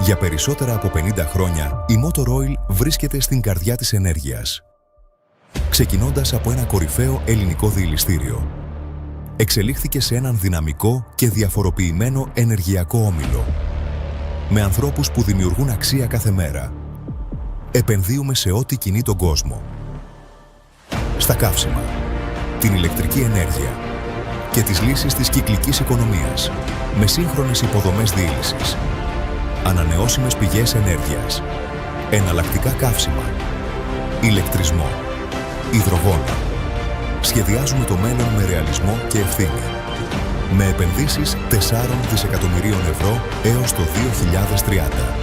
Για περισσότερα από 50 χρόνια, η Motor Oil βρίσκεται στην καρδιά της ενέργειας. Ξεκινώντας από ένα κορυφαίο ελληνικό διηλιστήριο, εξελίχθηκε σε έναν δυναμικό και διαφοροποιημένο ενεργειακό όμιλο, με ανθρώπους που δημιουργούν αξία κάθε μέρα. Επενδύουμε σε ό,τι κινεί τον κόσμο. Στα καύσιμα, την ηλεκτρική ενέργεια και τις λύσεις της κυκλικής οικονομίας, με σύγχρονες υποδομές διήλυσης, ανανεώσιμες πηγές ενέργειας, εναλλακτικά καύσιμα, ηλεκτρισμό, υδρογόνο. Σχεδιάζουμε το μέλλον με ρεαλισμό και ευθύνη. Με επενδύσεις 4 δισεκατομμυρίων ευρώ έως το 2030.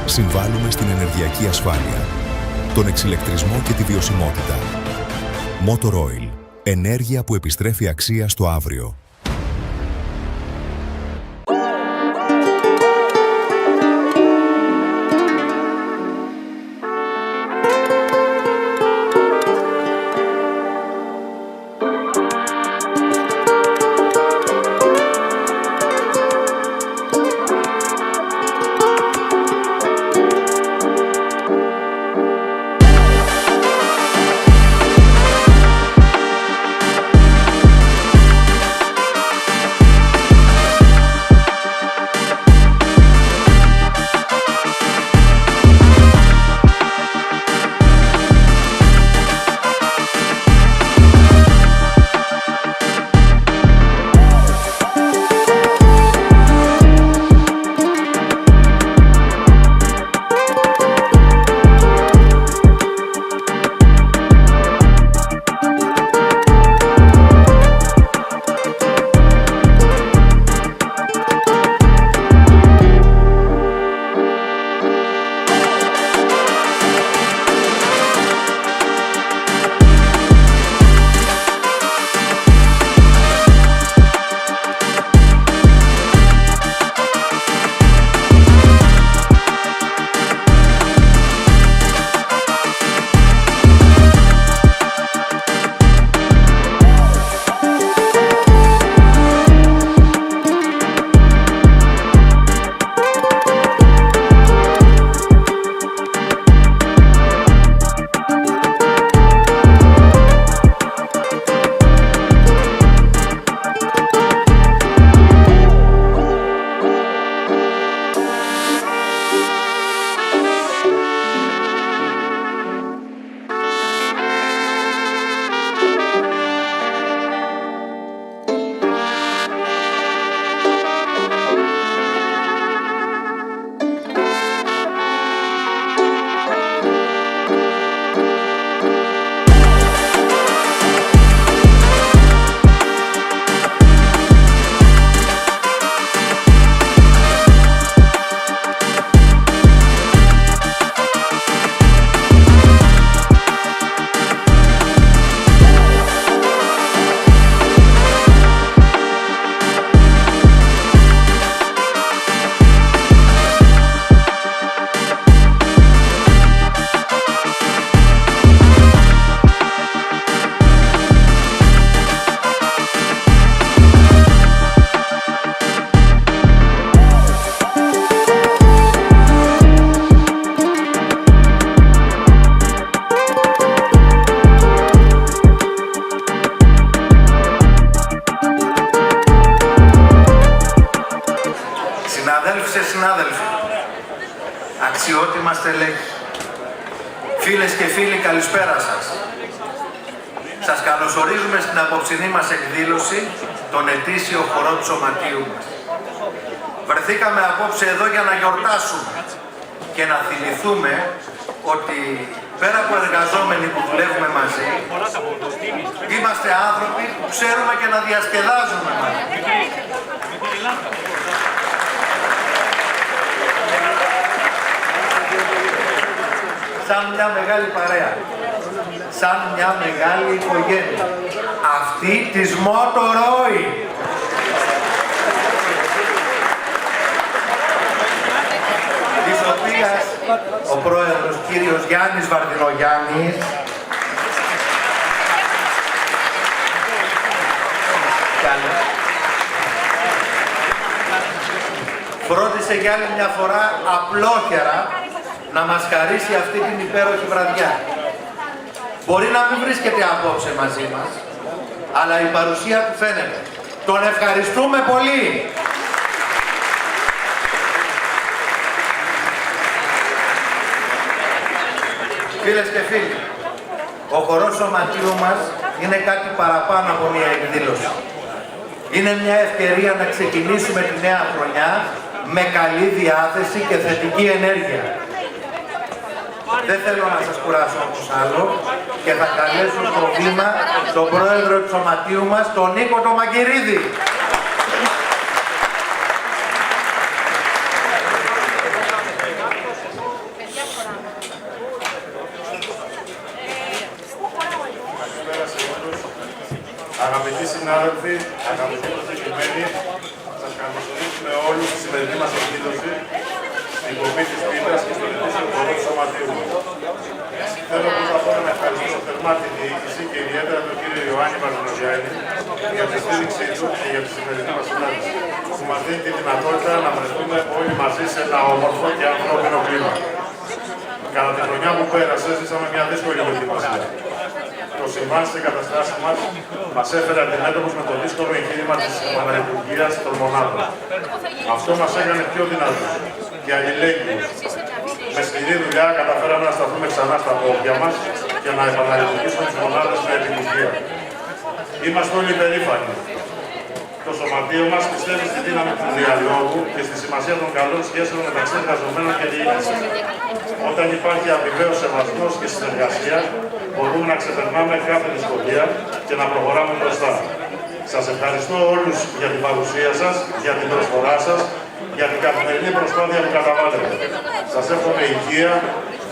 Συμβάλλουμε στην ενεργειακή ασφάλεια, τον εξηλεκτρισμό και τη βιωσιμότητα. Motor Oil. Ενέργεια που επιστρέφει αξία στο αύριο. Συνάδελφοι, αξιότιμα στελέχη, φίλες και φίλοι, καλησπέρα σας. Σας καλωσορίζουμε στην απόψινή μας εκδήλωση, τον ετήσιο χορό του Σωματείου μας. Βρεθήκαμε απόψε εδώ για να γιορτάσουμε και να θυμηθούμε ότι πέρα από εργαζόμενοι που δουλεύουμε μαζί, είμαστε άνθρωποι που ξέρουμε και να διασκεδάζουμε μαζί. Σαν μια μεγάλη παρέα, σαν μια μεγάλη οικογένεια, αυτή της Motor Oil. Της οποίας ο πρόεδρος κύριος Γιάννης Βαρδινογιάννης φρόντισε για άλλη μια φορά απλόχερα να μας χαρίσει αυτή την υπέροχη βραδιά. Μπορεί να μην βρίσκεται απόψε μαζί μας, αλλά η παρουσία του φαίνεται. Τον ευχαριστούμε πολύ! Φίλες και φίλοι, ο χορός σωματείου μας είναι κάτι παραπάνω από μια εκδήλωση. Είναι μια ευκαιρία να ξεκινήσουμε τη νέα χρονιά με καλή διάθεση και θετική ενέργεια. Δεν θέλω να σας κουράσω όπως άλλο και θα καλέσω στο βήμα τον πρόεδρο του σωματείου μας, τον Νίκο τον Μαγκυρίδη. Αγαπητοί συνάδελφοι, αγαπητοί προσκεκλημένοι, σας καλωσορίζουμε όλους στη σημερινή μας εκδήλωση, στην κοπή της πίτας και στον ετήσιο χορό του σωματείου μας. Θέλω πρώτα απ' όλα να ευχαριστήσω θερμά τη διοίκηση και ιδιαίτερα τον κύριο Ιωάννη Βαρδινογιάννη για τη στήριξή του και για τη σημερινή μας συνάντηση, που μας δίνει τη δυνατότητα να βρεθούμε όλοι μαζί σε ένα όμορφο και ανθρώπινο κλίμα. Κατά τη χρονιά που πέρασε, ζήσαμε μια δύσκολη δοκιμασία. Το συμβάν στις εγκαταστάσεις μας έφερε αντιμέτωπους με το δύσκολο εγχείρημα της επαναλειτουργίας των μονάδων. Αυτό μας έκανε πιο δυνατούς και αλληλέγγυους. Με σκληρή δουλειά καταφέραμε να σταθούμε ξανά στα πόδια μας και να επαναλειτουργήσουμε τις μονάδες με επιτυχία. Είμαστε όλοι περήφανοι. Το σωματείο μας πιστεύει στη δύναμη του διαλόγου και στη σημασία των καλών σχέσεων μεταξύ εργαζομένων και διοίκησης. Όταν υπάρχει αμοιβαίος σεβασμός και συνεργασία, μπορούμε να ξεπερνάμε κάθε δυσκολία και να προχωράμε μπροστά. Σας ευχαριστώ όλους για την παρουσία σας, για την προσφορά σας, για την καθημερινή προσπάθεια που καταβάλλετε. Σας εύχομαι υγεία,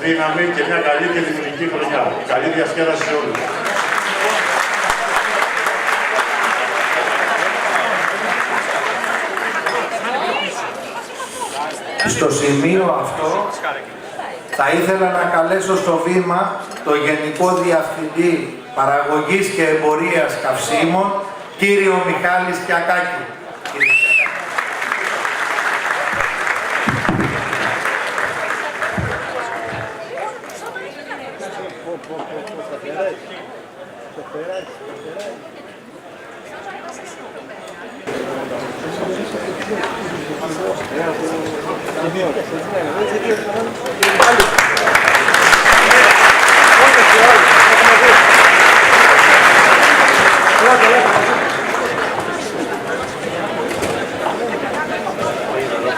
δύναμη και μια καλή και δημιουργική χρονιά. Καλή διασκέδαση σε όλους. Στο σημείο αυτό θα ήθελα να καλέσω στο βήμα το Γενικό Διευθυντή Παραγωγής και Εμπορίας Καυσίμων, κύριο Μιχάλη Στιακάκη.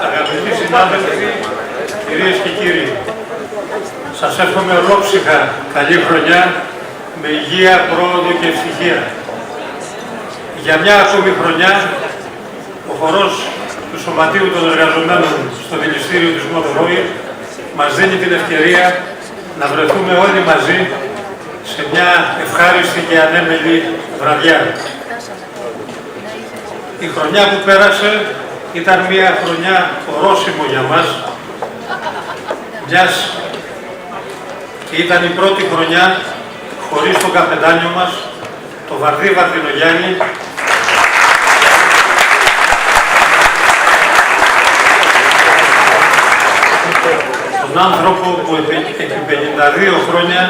Αγαπητοί συνάδελφοι, κυρίες και κύριοι, σας εύχομαι ολόψυχα καλή χρονιά με υγεία, πρόοδο και ευτυχία. Για μια ακόμη χρονιά, ο χορός του Σωματείου των Εργαζομένων στο Δηληστήριο της Motor Oil μας δίνει την ευκαιρία να βρεθούμε όλοι μαζί σε μια ευχάριστη και ανέμελη βραδιά. Η χρονιά που πέρασε ήταν μια χρονιά ορόσημο για μας, μιας και ήταν η πρώτη χρονιά χωρίς τον καπετάνιο μας, το Βαρδί Βαρδινογιάννη, τον άνθρωπο που επί 52 χρόνια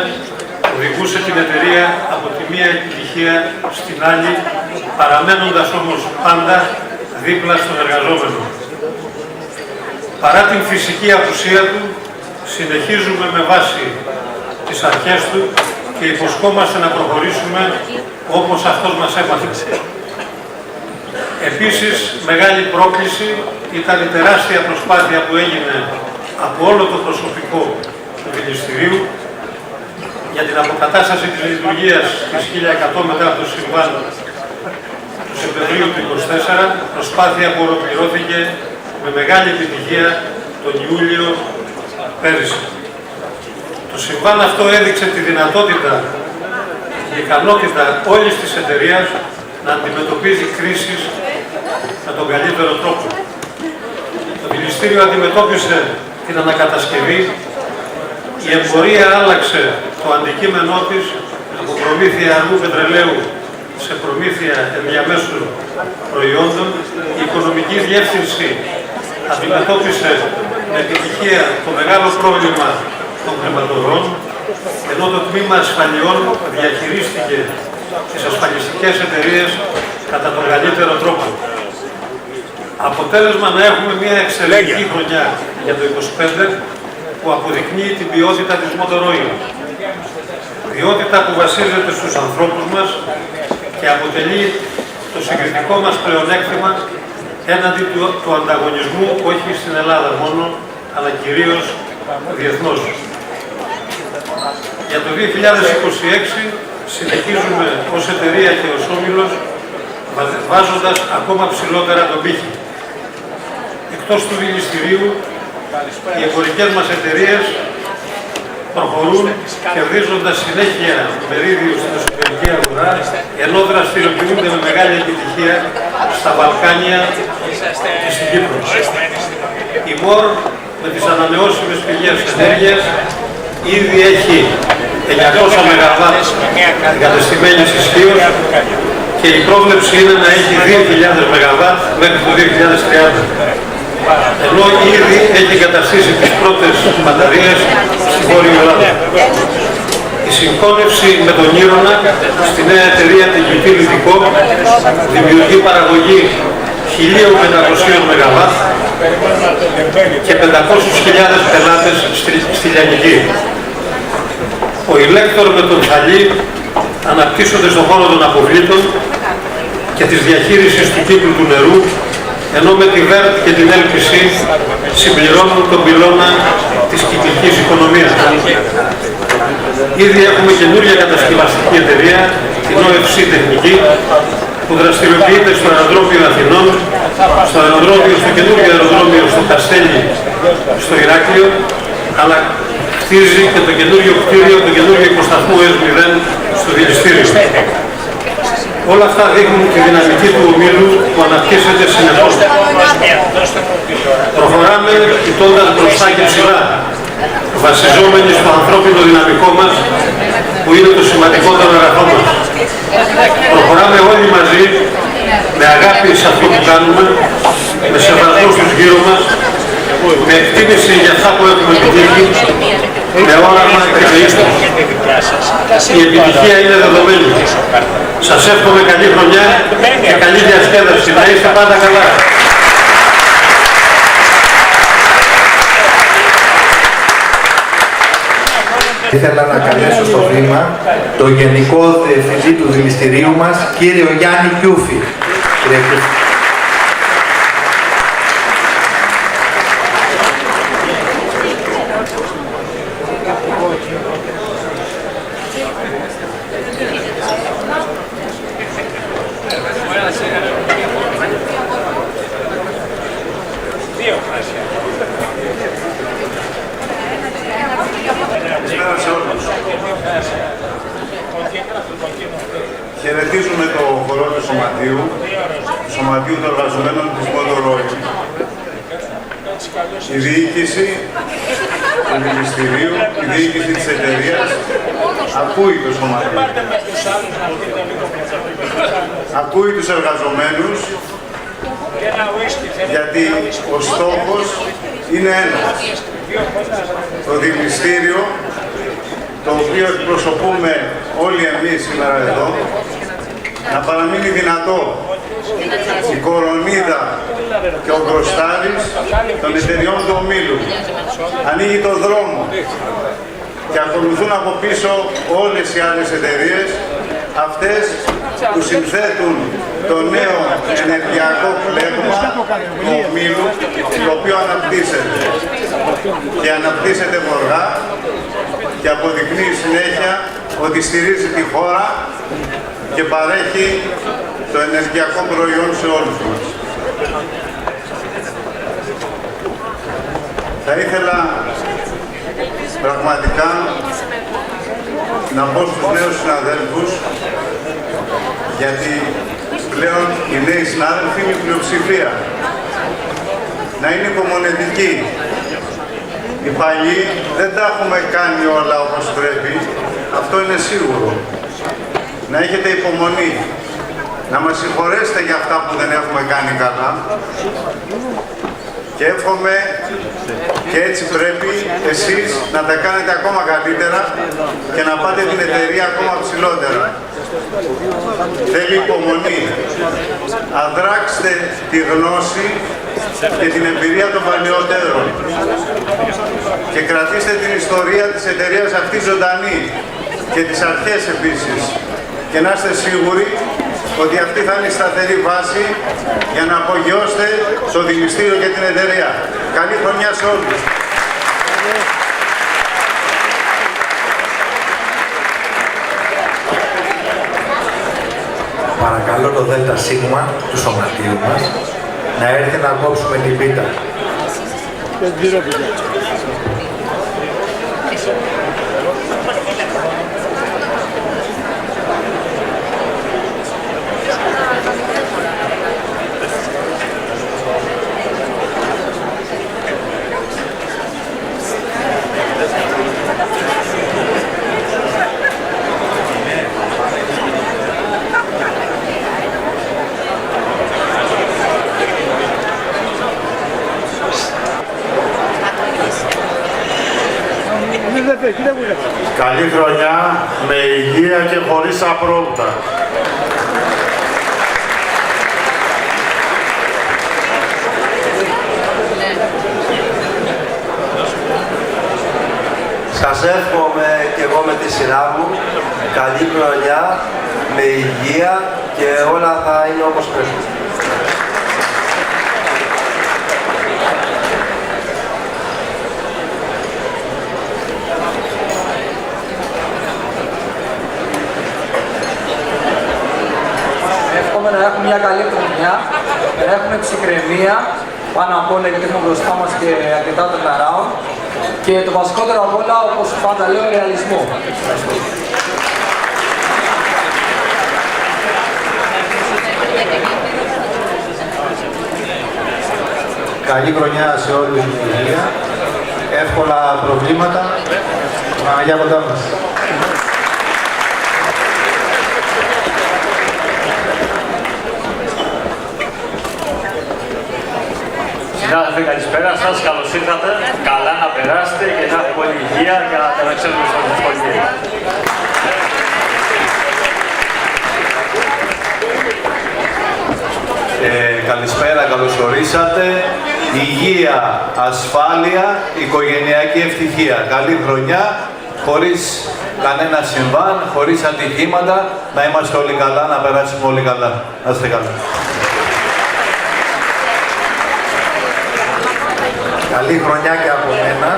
οδηγούσε την εταιρεία από τη μία επιτυχία στην άλλη, παραμένοντας όμως πάντα δίπλα στον εργαζόμενο. Παρά την φυσική απουσία του, συνεχίζουμε με βάση τις αρχές του και υποσχόμαστε να προχωρήσουμε όπως αυτός μας έμαθε. Επίσης, μεγάλη πρόκληση ήταν η τεράστια προσπάθεια που έγινε από όλο το προσωπικό του δηληστηρίου για την αποκατάσταση της λειτουργίας της 1100 μετά από το συμβάν του Σεπτεμβρίου του 2024, προσπάθεια που ολοκληρώθηκε με μεγάλη επιτυχία τον Ιούλιο πέρυσι. Το συμβάν αυτό έδειξε τη δυνατότητα, την ικανότητα όλης της εταιρείας να αντιμετωπίζει κρίσεις με τον καλύτερο τρόπο. Το δηληστήριο αντιμετώπισε την ανακατασκευή, η εμπορία άλλαξε το αντικείμενό της από προμήθεια αργού πετρελαίου σε προμήθεια ενδιαμέσων προϊόντων, η οικονομική διεύθυνση αντιμετώπισε με επιτυχία το μεγάλο πρόβλημα των κρεματορών, ενώ το τμήμα ασφαλιών διαχειρίστηκε τις ασφαλιστικές εταιρείες κατά τον καλύτερο τρόπο. Αποτέλεσμα να έχουμε μια εξαιρετική χρονιά για το 2025 που αποδεικνύει την ποιότητα της Motor Oil. Ποιότητα που βασίζεται στους ανθρώπους μας και αποτελεί το συγκριτικό μας πλεονέκτημα έναντι του ανταγωνισμού, όχι στην Ελλάδα μόνο, αλλά κυρίως διεθνώς. Για το 2026 συνεχίζουμε ως εταιρεία και ως όμιλος βάζοντας ακόμα ψηλότερα τον πύχη. Εκτός του δηληστηρίου, οι εμπορικές μας εταιρείες προχωρούν κερδίζοντας συνέχεια μερίδιο στην εσωτερική αγορά, ενώ δραστηριοποιούνται με μεγάλη επιτυχία στα Βαλκάνια και στην Κύπρο. Η ΜΟΡ με τις ανανεώσιμες πηγές ενέργειας ήδη έχει 900 ΜΒ εγκατεστημένης ισχύως και η πρόβλεψη είναι να έχει 2.000 ΜΒ μέχρι το 2030. Ενώ ήδη έχει εγκαταστήσει τις πρώτες μπαταρίες στη Βόρεια Ελλάδα. Η συγχώνευση με τον Ήρωνα στη νέα εταιρεία Τεκιωτή Λυτικό δημιουργεί παραγωγή 1.500 ΜΒ και 500.000 πελάτες στη Λιανική. Ο Ηλέκτορ με τον Θαλή αναπτύσσονται στον χώρο των αποβλήτων και της διαχείρισης του κύκλου του νερού, ενώ με τη ΒΕΡΤ και την LPC συμπληρώνουν τον πυλώνα της κυκλικής οικονομίας. Ήδη έχουμε καινούργια κατασκευαστική εταιρεία, την OFC Τεχνική, που δραστηριοποιείται στο αεροδρόμιο Αθηνών, στο καινούργιο αεροδρόμιο στο Καστέλι, στο Ηράκλειο, αλλά χτίζει και το καινούργιο κτίριο, το καινούργιο υποσταθμό S0 στο Δηληστήριο. Όλα αυτά δείχνουν τη δυναμική του ομίλου που αναπτύσσεται συνεχώς. Προχωράμε κοιτώντας μπροστά και ψηλά, βασιζόμενοι στο ανθρώπινο δυναμικό μας, που είναι το σημαντικότερο αγαθό μας. Προχωράμε όλοι μαζί, με αγάπη σε αυτό που κάνουμε, με σεβασμό στους γύρω μας, με εκτίμηση για αυτά που έχουμε επιτύχει, με όραμα και με ίστος. Η επιτυχία είναι δεδομένη. Σας εύχομαι καλή χρονιά και καλή διασκέδαση. Να είστε πάντα καλά. Ήθελα να καλέσω στο βήμα το Γενικό Διευθυντή του Δηληστηρίου μας, κύριο Γιάννη Κιούφη. Χαιρετίζουμε το χορό του Σωματείου των Εργαζομένων της Motor Oil. Η διοίκηση του Δηληστηρίου, η διοίκηση της εταιρείας ακούει το Σωματείο. Ακούει τους εργαζομένους, γιατί ο στόχος είναι ένας. Το Δηληστήριο, το οποίο εκπροσωπούμε όλοι εμείς σήμερα εδώ, να παραμείνει δυνατό. Η κορονίδα και ο μπροστάρης των εταιριών του ομίλου ανοίγει το δρόμο και ακολουθούν από πίσω όλες οι άλλες εταιρείες, αυτές που συνθέτουν το νέο ενεργειακό πλέγμα του ομίλου, το οποίο αναπτύσσεται και αναπτύσσεται γοργά και αποδεικνύει συνέχεια ότι στηρίζει τη χώρα και παρέχει το ενεργειακό προϊόν σε όλους μας. Θα ήθελα πραγματικά να πω στους νέους συναδέλφους, γιατί πλέον οι νέοι συνάδελφοι είναι η πλειοψηφία, να είναι υπομονετικοί. Οι παλιοί δεν τα έχουμε κάνει όλα όπως πρέπει, αυτό είναι σίγουρο. Να έχετε υπομονή, να μας συγχωρέσετε για αυτά που δεν έχουμε κάνει καλά Και εύχομαι και έτσι πρέπει εσείς να τα κάνετε ακόμα καλύτερα και να πάτε την εταιρεία ακόμα ψηλότερα. Θέλει υπομονή. Αδράξτε τη γνώση και την εμπειρία των παλαιότερων και κρατήστε την ιστορία της εταιρείας αυτή ζωντανή και τις αρχές επίσης, και να είστε σίγουροι ότι αυτή θα είναι η σταθερή βάση για να απογειώσετε στο δηληστήριο και την εταιρεία. Καλή χρονιά σε όλους. Παρακαλώ το ΔΣ του σωματείου μας να έρθει να κόψουμε την πίτα. Καλή χρονιά, με υγεία και χωρίς απρόπτα. Σας εύχομαι και εγώ με τη σειρά μου καλή χρονιά, με υγεία και όλα θα είναι όπως πρέπει. Εύχομαι να έχουμε μια καλή χρονιά, να έχουμε ψυχραιμία πάνω απ' όλα, γιατί έχουμε μπροστά μας και αρκετά turnaround, και το βασικότερο απ' όλα, όπως πάντα λέω, ρεαλισμό. Καλή χρονιά σε όλη την κοινωνία, εύκολα προβλήματα, Παναγιά κοντά μας. Συνάδελφοι, καλησπέρα σας, καλώς ήρθατε. Καλά να περάσετε και να έχουμε όλη υγεία και να τα ξέρουμε στο σχολείο. Καλησπέρα, καλώς ορίσατε. Υγεία, ασφάλεια, οικογενειακή ευτυχία. Καλή χρονιά, χωρίς κανένα συμβάν, χωρίς ατυχήματα. Να είμαστε όλοι καλά, να περάσουμε όλοι καλά. Να είστε καλά. Καλή χρονιά και από μένα.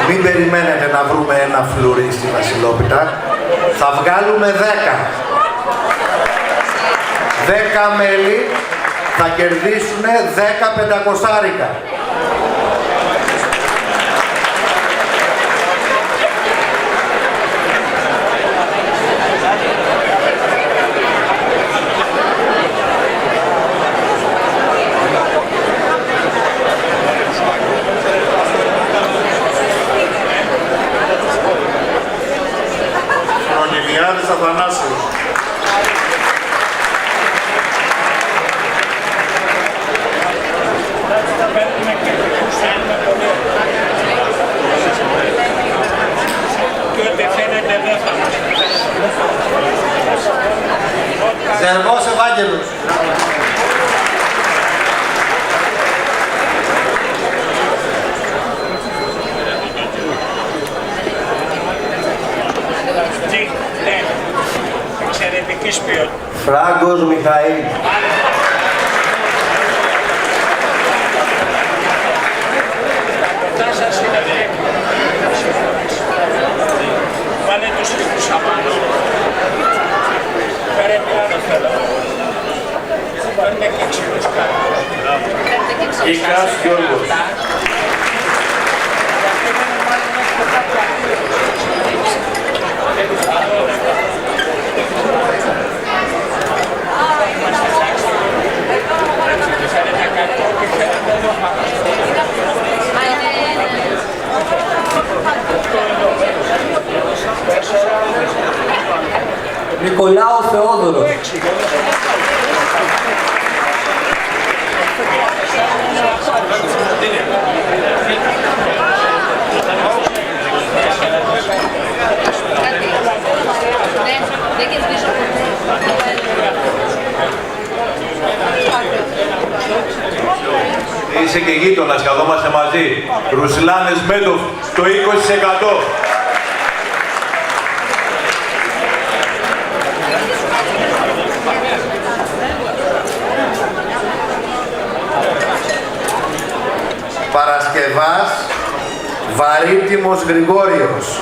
Μην περιμένετε να βρούμε ένα φλουρί στη Βασιλόπιτα. Θα βγάλουμε 10. 10 μέλη θα κερδίσουν 10 πεντακοσάρικα. Χρονιμιάδης Αθανάσιος. Ζερμός Ευάγγελος. Εξαιρετικής ποιότητας. Φράγκος Μιχαήλ. Τα σας είναι βάλε τους λίγους απάνω. Πρέπει να θέλω. Παίρνε και ξύλους κάτω. Ίκας Γιώργος. Νικολάου Θεόδωρος. Είσαι και γείτονας, καθόμαστε μαζί. Ρουσλάν Εσμέντοφ, το 20%. Παρασκευάς Βαρύτιμος Γρηγόριος.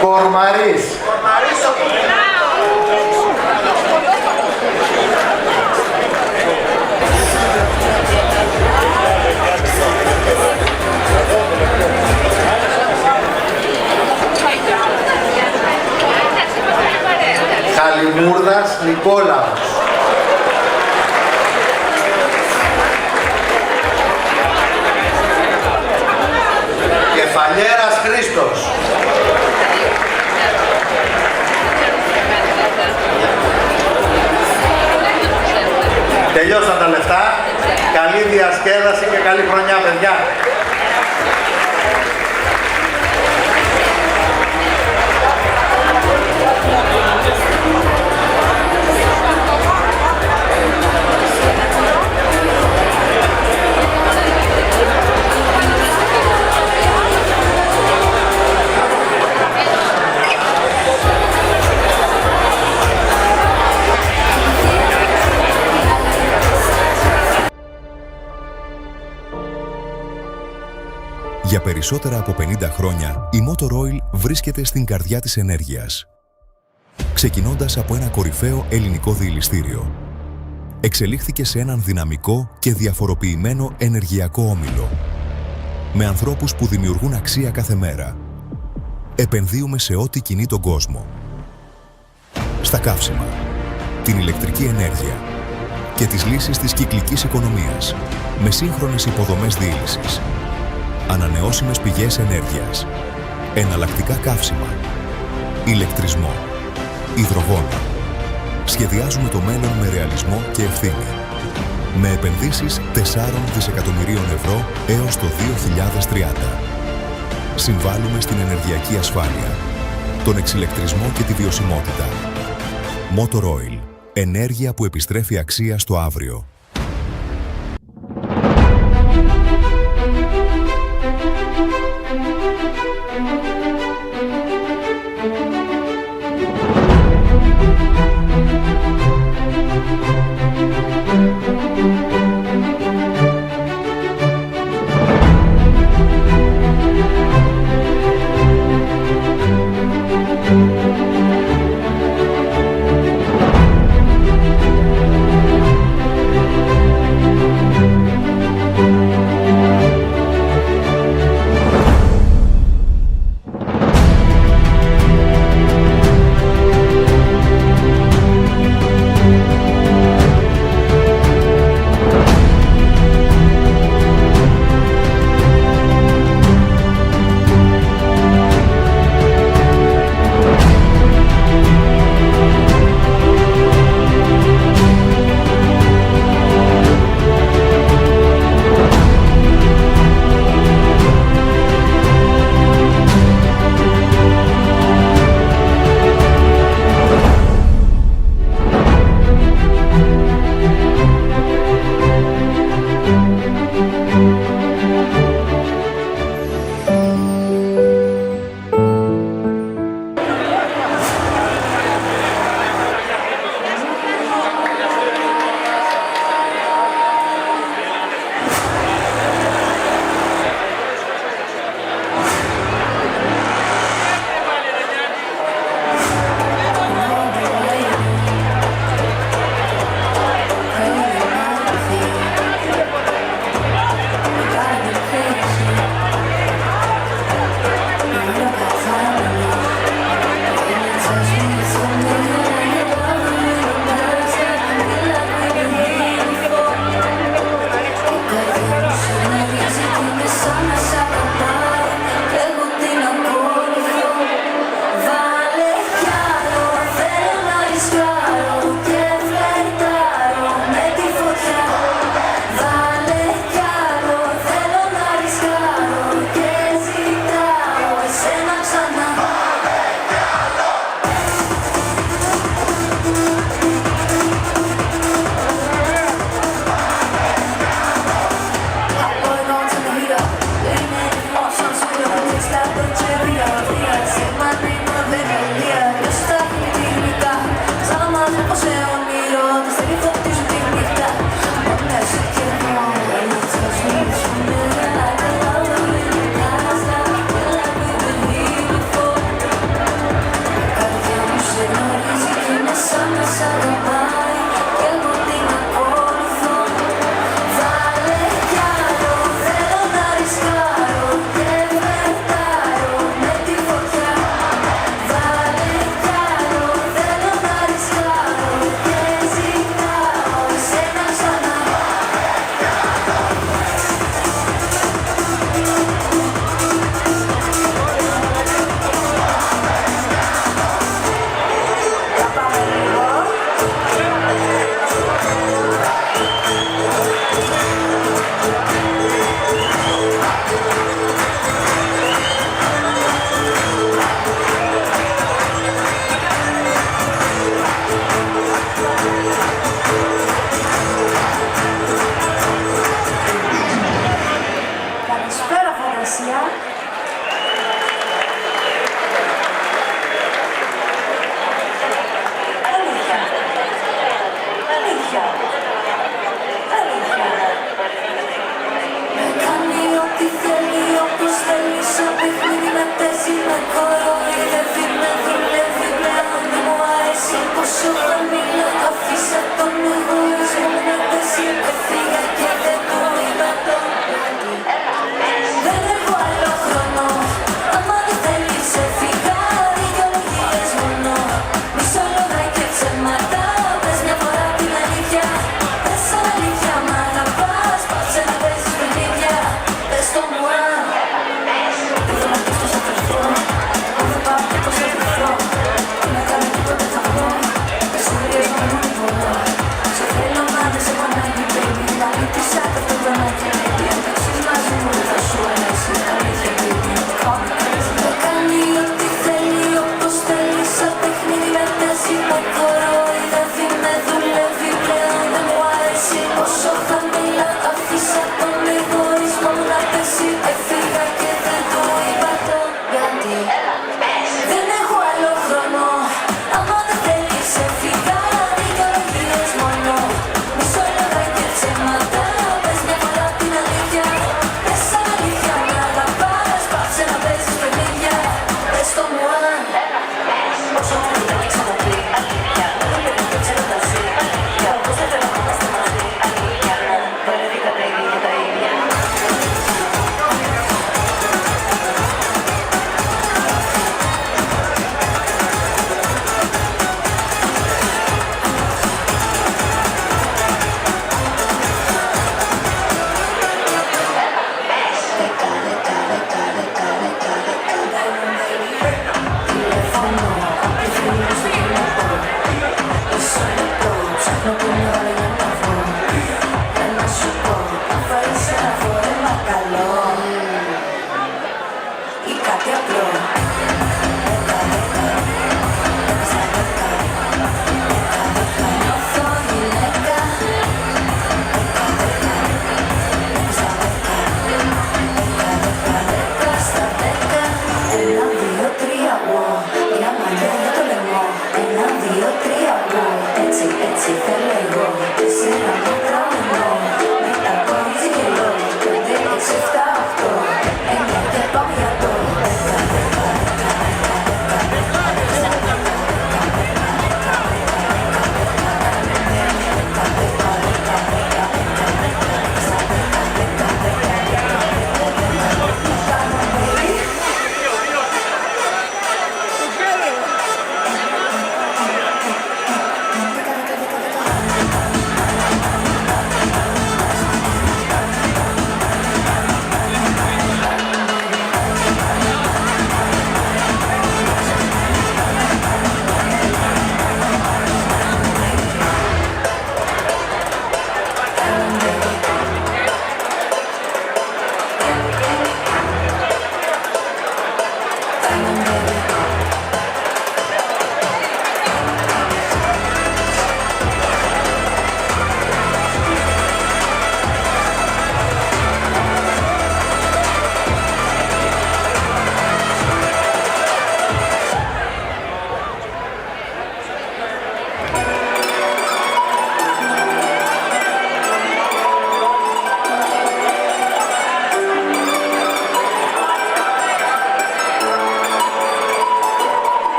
Κορμαρής. Χαλιμούρδας Νικόλαος. Κεφαλιέρας Χρήστος. Τελειώσαν τα λεφτά. Καλή διασκέδαση και καλή χρονιά, παιδιά. Για περισσότερα από 50 χρόνια, η Motor Oil βρίσκεται στην καρδιά της ενέργειας. Ξεκινώντας από ένα κορυφαίο ελληνικό διελιστήριο, εξελίχθηκε σε έναν δυναμικό και διαφοροποιημένο ενεργειακό όμιλο. Με ανθρώπους που δημιουργούν αξία κάθε μέρα. Επενδύουμε σε ό,τι κινεί τον κόσμο. Στα καύσιμα, την ηλεκτρική ενέργεια και τις λύσεις της κυκλικής οικονομίας, με σύγχρονες υποδομές διήλυσης. Ανανεώσιμες πηγές ενέργειας, εναλλακτικά καύσιμα, ηλεκτρισμό, υδρογόνο. Σχεδιάζουμε το μέλλον με ρεαλισμό και ευθύνη. Με επενδύσεις 4 δισεκατομμυρίων ευρώ έως το 2030. Συμβάλλουμε στην ενεργειακή ασφάλεια, τον εξηλεκτρισμό και τη βιωσιμότητα. Motor Oil. Ενέργεια που επιστρέφει αξία στο αύριο.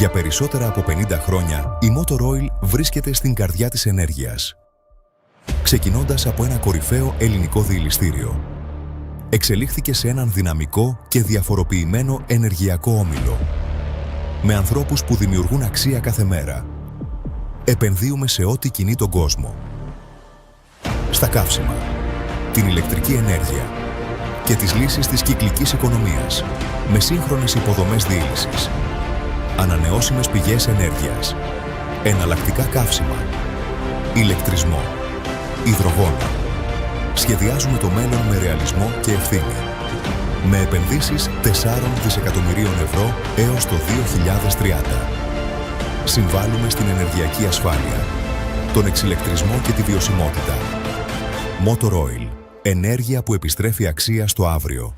Για περισσότερα από 50 χρόνια, η Motor Oil βρίσκεται στην καρδιά της ενέργειας. Ξεκινώντας από ένα κορυφαίο ελληνικό διελιστήριο, εξελίχθηκε σε έναν δυναμικό και διαφοροποιημένο ενεργειακό όμιλο, με ανθρώπους που δημιουργούν αξία κάθε μέρα. Επενδύουμε σε ό,τι κινεί τον κόσμο. Στα καύσιμα, την ηλεκτρική ενέργεια, και τις λύσεις της κυκλικής οικονομίας με σύγχρονες υποδομές διήλυσης, ανανεώσιμες πηγές ενέργειας, εναλλακτικά καύσιμα, ηλεκτρισμό, υδρογόνο. Σχεδιάζουμε το μέλλον με ρεαλισμό και ευθύνη. Με επενδύσεις 4 δισεκατομμυρίων ευρώ έως το 2030. Συμβάλλουμε στην ενεργειακή ασφάλεια, τον εξηλεκτρισμό και τη βιωσιμότητα. Motor Oil. Ενέργεια που επιστρέφει αξία στο αύριο.